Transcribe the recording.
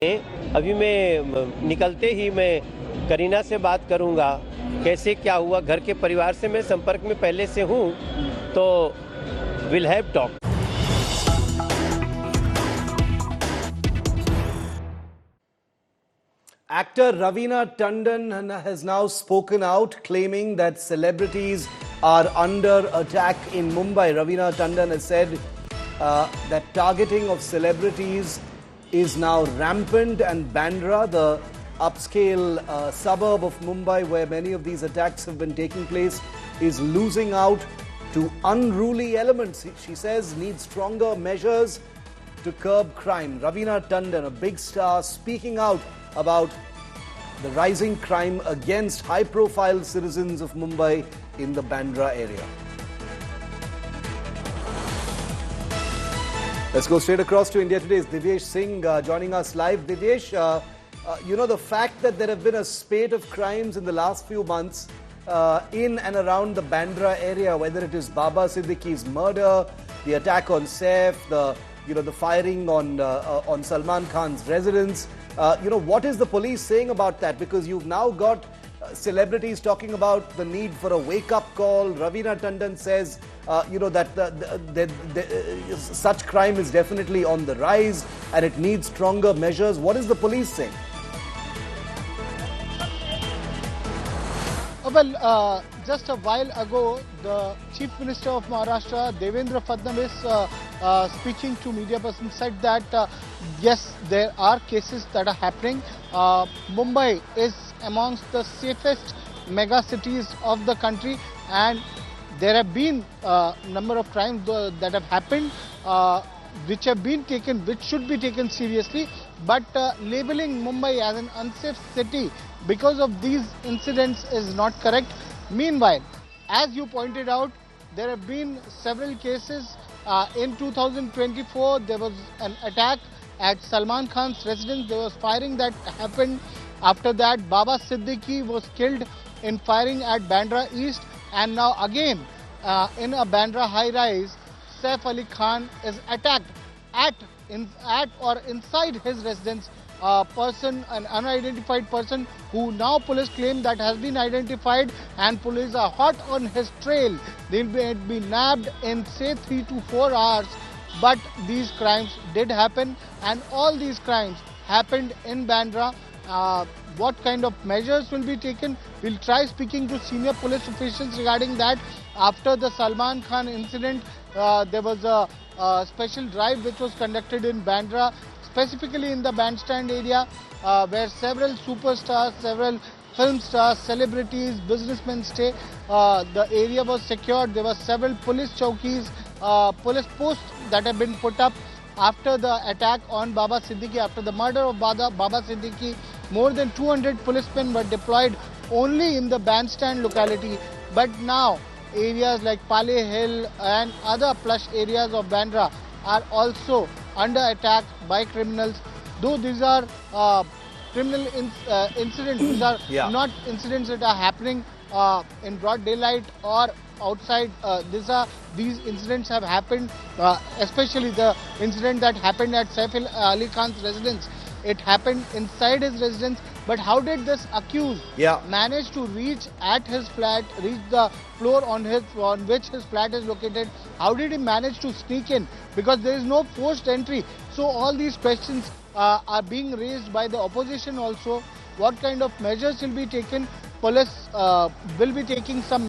अभी मैं निकलते ही मैं करीना से बात करूंगा, कैसे क्या हुआ। घर के परिवार से मैं संपर्क में पहले से हूं, तो will have talk. Actor Raveena Tandon has now spoken out, claiming that celebrities are under attack in Mumbai. Raveena Tandon has said that targeting of celebrities is now rampant, and Bandra, the upscale suburb of Mumbai where many of these attacks have been taking place, is losing out to unruly elements. She says needs stronger measures to curb crime. Raveena Tandon, a big star, speaking out about the rising crime against high-profile citizens of Mumbai in the Bandra area. Let's go straight across to India Today's Divyesh Singh joining us live. Divyesh, you know, the fact that there have been a spate of crimes in the last few months in and around the Bandra area, whether it is Baba Siddiqui's murder, the attack on Saif, the firing on Salman Khan's residence. What is the police saying about that? Because you've now got celebrities talking about the need for a wake-up call. Raveena Tandon says, that such crime is definitely on the rise and it needs stronger measures. What is the police saying? Well, just a while ago, the Chief Minister of Maharashtra, Devendra Fadnavis, speaking to media persons, said that yes, there are cases that are happening. Mumbai is amongst the safest mega cities of the country, and there have been a number of crimes that have happened, which have been taken, which should be taken seriously. But labeling Mumbai as an unsafe city because of these incidents is not correct. Meanwhile, as you pointed out, there have been several cases. In 2024, there was an attack at Salman Khan's residence. There was firing that happened. After that, Baba Siddiqui was killed in firing at Bandra East. And now again, in a Bandra high-rise, Saif Ali Khan is attacked at or inside his residence. An unidentified person who now police claim that has been identified, and police are hot on his trail. They'll be nabbed in say 3 to 4 hours. But these crimes did happen, and all these crimes happened in Bandra. What kind of measures will be taken? We'll try speaking to senior police officials regarding that. After the Salman Khan incident, there was a special drive which was conducted in Bandra, specifically in the bandstand area, where several superstars, several film stars, celebrities, businessmen stay. The area was secured. There were several police chowkis, police posts that have been put up after the attack on Baba Siddiqui. After the murder of Baba Siddiqui, more than 200 policemen were deployed only in the bandstand locality. But now, areas like Pale Hill and other plush areas of Bandra are also under attack by criminals. Though these are criminal incidents, these are not incidents that are happening in broad daylight or outside. These incidents have happened, especially the incident that happened at Saif Ali Khan's residence. It happened inside his residence. But how did this accused manage to reach at his flat, reach the floor on which his flat is located? How did he manage to sneak in? Because there is no forced entry. So all these questions are being raised by the opposition also. What kind of measures will be taken? Police will be taking some